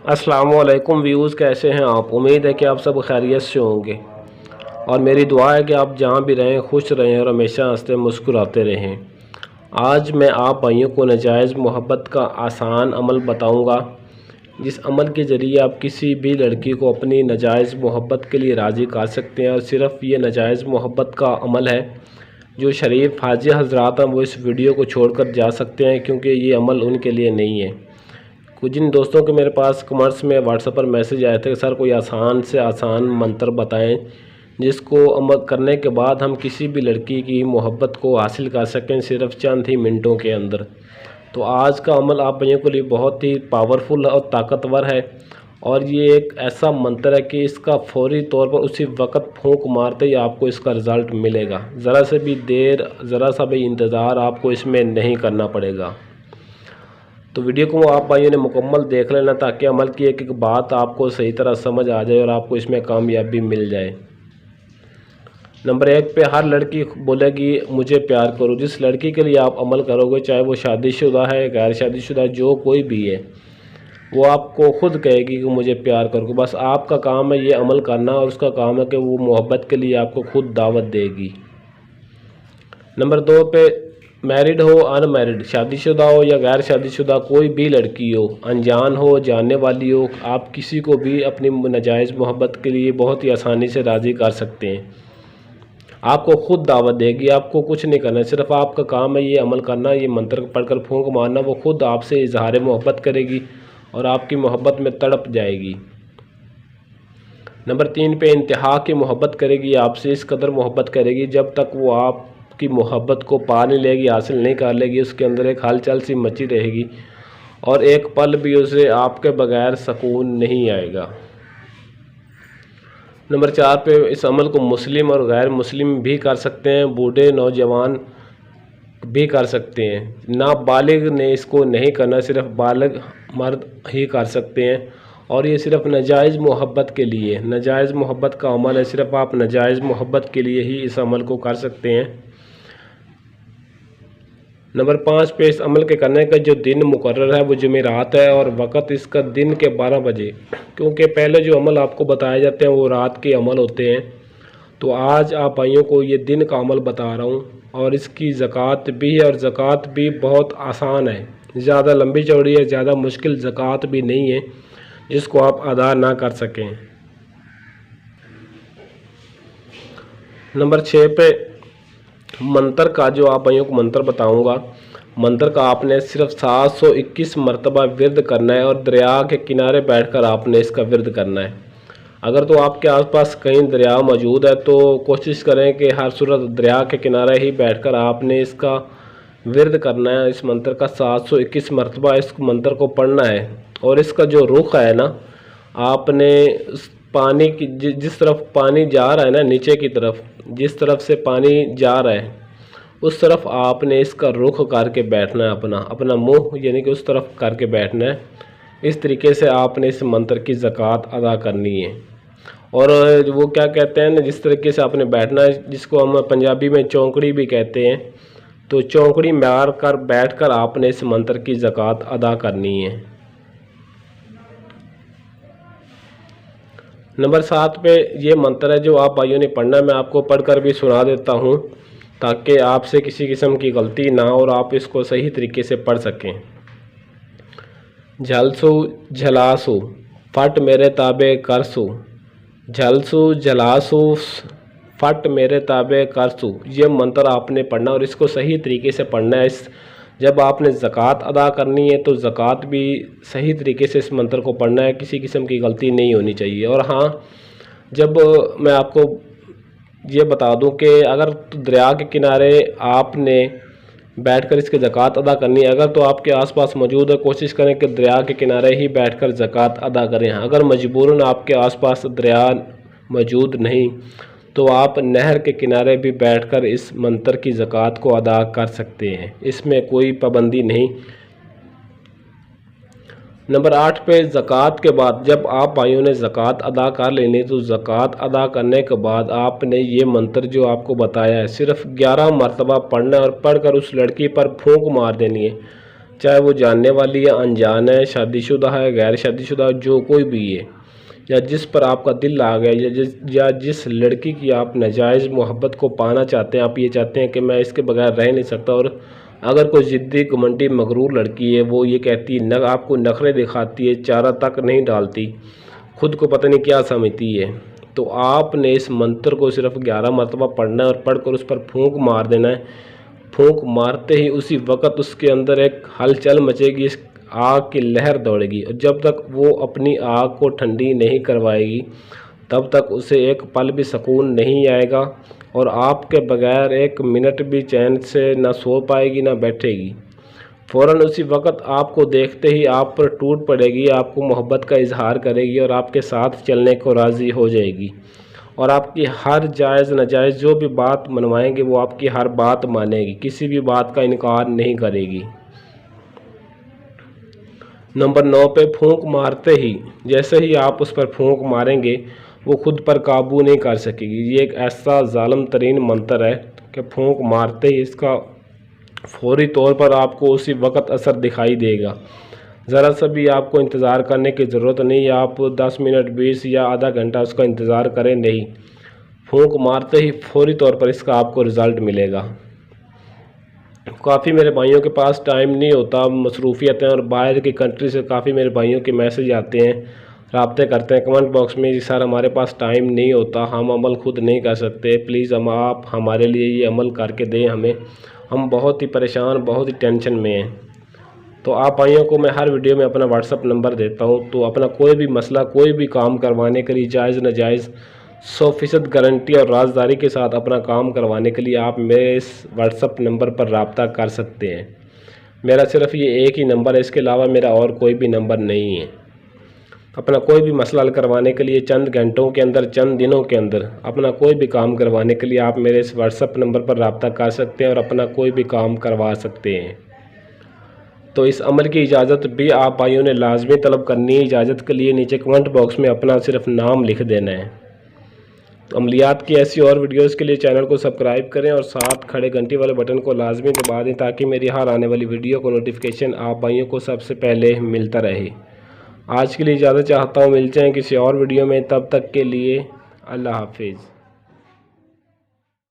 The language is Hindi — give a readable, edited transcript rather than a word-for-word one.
अस्सलामुअलैकुम व्यूज़, कैसे हैं आप। उम्मीद है कि आप सब खैरियत से होंगे और मेरी दुआ है कि आप जहाँ भी रहें खुश रहें और हमेशा हंसते मुस्कुराते रहें। आज मैं आप भाइयों को नाजायज़ मोहब्बत का आसान अमल बताऊंगा, जिस अमल के ज़रिए आप किसी भी लड़की को अपनी नाजायज़ मोहब्बत के लिए राज़ी कर सकते हैं। और सिर्फ़ ये नाजायज़ मोहब्बत का अमल है, जो शरीफ हाजी हज़रात हैं वो इस वीडियो को छोड़कर जा सकते हैं, क्योंकि ये अमल उनके लिए नहीं है। कुछ जिन दोस्तों के मेरे पास कमेंट्स में व्हाट्सएप पर मैसेज आए थे कि सर कोई आसान से आसान मंत्र बताएं जिसको अमल करने के बाद हम किसी भी लड़की की मोहब्बत को हासिल कर सकें सिर्फ चंद ही मिनटों के अंदर। तो आज का अमल आप भैया के लिए बहुत ही पावरफुल और ताकतवर है, और ये एक ऐसा मंत्र है कि इसका फौरी तौर पर उसी वक्त फूंक मारते ही आपको इसका रिज़ल्ट मिलेगा। ज़रा से भी देर, ज़रा सा भी इंतज़ार आपको इसमें नहीं करना पड़ेगा। तो वीडियो को आप भाइयों ने मुकम्मल देख लेना, ताकि अमल की एक एक बात आपको सही तरह समझ आ जाए और आपको इसमें कामयाबी मिल जाए। नंबर 1 पे हर लड़की बोलेगी मुझे प्यार करो। जिस लड़की के लिए आप अमल करोगे, चाहे वो शादीशुदा है, गैर शादीशुदा, जो कोई भी है, वो आपको खुद कहेगी कि मुझे प्यार करो। बस आपका काम है ये अमल करना, और उसका काम है कि वो मोहब्बत के लिए आपको खुद दावत देगी। नंबर 2 पे मैरिड हो अनमैरिड, शादीशुदा हो या गैर शादीशुदा, कोई भी लड़की हो, अनजान हो जानने वाली हो, आप किसी को भी अपनी नाजायज़ मोहब्बत के लिए बहुत ही आसानी से राज़ी कर सकते हैं। आपको खुद दावत देगी, आपको कुछ नहीं करना, सिर्फ आपका काम है ये अमल करना, ये मंत्र पढ़कर फूंक मारना। वो खुद आपसे इजहार मोहब्बत करेगी और आपकी मोहब्बत में तड़प जाएगी। नंबर 3 पे इंतहा की मोहब्बत करेगी आपसे, इस कदर मोहब्बत करेगी जब तक वो आपकी मोहब्बत को पा नहीं लेगी, हासिल नहीं कर लेगी, उसके अंदर एक हलचल सी मची रहेगी और एक पल भी उसे आपके बगैर सुकून नहीं आएगा। नंबर 4 पे इस अमल को मुस्लिम और गैर मुस्लिम भी कर सकते हैं, बूढ़े नौजवान भी कर सकते हैं। नाबालिग ने इसको नहीं करना, सिर्फ बालिग मर्द ही कर सकते हैं, और ये सिर्फ नाजायज़ मोहब्बत के लिए, नाजायज़ मोहब्बत का अमल है। सिर्फ आप नाजायज़ मोहब्बत के लिए ही इस अमल को कर सकते हैं। नंबर 5 पे इस अमल के करने का जो दिन मुकर्रर है वो जुमेरात है, और वक़्त इसका दिन के 12 बजे, क्योंकि पहले जो अमल आपको बताए जाते हैं वो रात के अमल होते हैं। तो आज आप भाइयों को ये दिन का अमल बता रहा हूँ, और इसकी ज़कात भी है, और ज़कात भी बहुत आसान है, ज़्यादा लंबी चौड़ी है, ज़्यादा मुश्किल ज़कात भी नहीं है जिसको आप अदा ना कर सकें। नंबर 6 पे मंत्र का जो आप भाइयों को मंत्र बताऊंगा, मंत्र का आपने सिर्फ 721 मरतबा विर्द करना है, और दरिया के किनारे बैठकर आपने इसका विर्द करना है। अगर तो आपके आसपास कहीं दरिया मौजूद है तो कोशिश करें कि हर सूरत दरिया के किनारे ही बैठकर आपने इसका विर्द करना है। इस मंत्र का 721 मरतबा इस मंत्र को पढ़ना है, और इसका जो रुख है ना, आपने उस पानी की जिस तरफ पानी जा रहा है ना, नीचे की तरफ, जिस तरफ से पानी जा रहा है उस तरफ आपने इसका रुख करके बैठना है, अपना मुंह यानी कि उस तरफ करके बैठना है। इस तरीके से आपने इस मंत्र की ज़कात अदा करनी है। और वो क्या कहते हैं ना, जिस तरीके से आपने बैठना है, जिसको हम पंजाबी में चौंकड़ी भी कहते हैं, तो चौंकड़ी मार कर बैठ कर आपने इस मंत्र की ज़कात अदा करनी है। नंबर 7 पे ये मंत्र है जो आप भाइयों ने पढ़ना है, मैं आपको पढ़कर भी सुना देता हूँ ताकि आपसे किसी किस्म की गलती ना हो और आप इसको सही तरीके से पढ़ सकें। झलसू झलासू फट मेरे ताबे करसू, झलसू झलासू फट मेरे ताबे करसू, ये मंत्र आपने पढ़ना और इसको सही तरीके से पढ़ना है। इस जब आपने ज़कात अदा करनी है तो ज़कात भी सही तरीके से इस मंत्र को पढ़ना है, किसी किस्म की गलती नहीं होनी चाहिए। और हाँ, जब मैं आपको ये बता दूं कि अगर तो दरिया के किनारे आपने बैठकर इसकी ज़कात अदा करनी है, अगर तो आपके आसपास मौजूद है, कोशिश करें कि दरिया के किनारे ही बैठकर ज़कात अदा करें। अगर मजबूरन आपके आसपास दरिया मौजूद नहीं तो आप नहर के किनारे भी बैठकर इस मंत्र की ज़कात को अदा कर सकते हैं, इसमें कोई पाबंदी नहीं। नंबर 8 पे ज़कात के बाद जब आप भाइयों ने ज़कात अदा कर लेनी, तो ज़कात अदा करने के बाद आपने ये मंत्र जो आपको बताया है सिर्फ 11 मरतबा पढ़ना है, और पढ़कर उस लड़की पर फूंक मार देनी है। चाहे वो जानने वाली या अनजान है, शादीशुदा है, गैर शादीशुदा, जो कोई भी है, या जिस पर आपका दिल आ गया, या जिस लड़की की आप नाजायज़ मोहब्बत को पाना चाहते हैं, आप ये चाहते हैं कि मैं इसके बगैर रह नहीं सकता, और अगर कोई ज़िद्दी घमंडी मगरूर लड़की है, वो ये कहती है, आपको नखरे दिखाती है, चारा तक नहीं डालती, खुद को पता नहीं क्या समझती है, तो आपने इस मंत्र को सिर्फ 11 मरतबा पढ़ना है और पढ़कर उस पर फूंक मार देना है। फूंक मारते ही उसी वक़्त उसके अंदर एक हलचल मचेगी, इस आग की लहर दौड़ेगी, और जब तक वो अपनी आग को ठंडी नहीं करवाएगी तब तक उसे एक पल भी सुकून नहीं आएगा, और आपके बगैर एक मिनट भी चैन से ना सो पाएगी ना बैठेगी। फ़ौरन उसी वक़्त आपको देखते ही आप पर टूट पड़ेगी, आपको मोहब्बत का इजहार करेगी और आपके साथ चलने को राज़ी हो जाएगी, और आपकी हर जायज़ नाजायज़ जो भी बात मनवाएंगे वो आपकी हर बात मानेगी, किसी भी बात का इनकार नहीं करेगी। नंबर 9 पे फूंक मारते ही, जैसे ही आप उस पर फूंक मारेंगे वो खुद पर काबू नहीं कर सकेगी। ये एक ऐसा जालिम तरीन मंत्र है कि फूंक मारते ही इसका फौरी तौर पर आपको उसी वक़्त असर दिखाई देगा। ज़रा सा भी आपको इंतज़ार करने की ज़रूरत नहीं है, आप 10 मिनट 20 या आधा घंटा उसका इंतज़ार करें नहीं, फूंक मारते ही फौरी तौर पर इसका आपको रिज़ल्ट मिलेगा। काफ़ी मेरे भाइयों के पास टाइम नहीं होता, मसरूफ़ियत हैं, और बाहर की कंट्री से काफ़ी मेरे भाइयों के मैसेज आते हैं, राब्ते करते हैं कमेंट बॉक्स में, जी सर हमारे पास टाइम नहीं होता, हम अमल खुद नहीं कर सकते, प्लीज़ आप हमारे लिए ये अमल करके दें हमें, हम बहुत ही परेशान, बहुत ही टेंशन में हैं। तो आप भाइयों को मैं हर वीडियो में अपना व्हाट्सअप नंबर देता हूँ, तो अपना कोई भी मसला, कोई भी काम करवाने के लिए जायज़ नाजायज़ 100% गारंटी और राजदारी के साथ अपना काम करवाने के लिए आप मेरे इस व्हाट्सअप नंबर पर रब्ता कर सकते हैं। मेरा सिर्फ ये एक ही नंबर है, इसके अलावा मेरा और कोई भी नंबर नहीं है। अपना कोई भी मसला हल करवाने के लिए चंद घंटों के अंदर, चंद दिनों के अंदर अपना कोई भी काम करवाने के लिए आप मेरे इस व्हाट्सअप नंबर पर रब्ता कर सकते हैं और अपना कोई भी काम करवा सकते हैं। तो इस अमल की इजाज़त भी आप भाइयों ने लाजमी तलब करनी है। इजाज़त के लिए नीचे कमेंट बॉक्स में अपना सिर्फ नाम लिख देना है। तो अमलियात की ऐसी और वीडियोस के लिए चैनल को सब्सक्राइब करें और साथ खड़े घंटी वाले बटन को लाजमी दबा दें, ताकि मेरी हर आने वाली वीडियो को नोटिफिकेशन आप भाइयों को सबसे पहले मिलता रहे। आज के लिए इजाज़त चाहता हूँ, मिलते हैं किसी और वीडियो में, तब तक के लिए अल्लाह हाफिज़।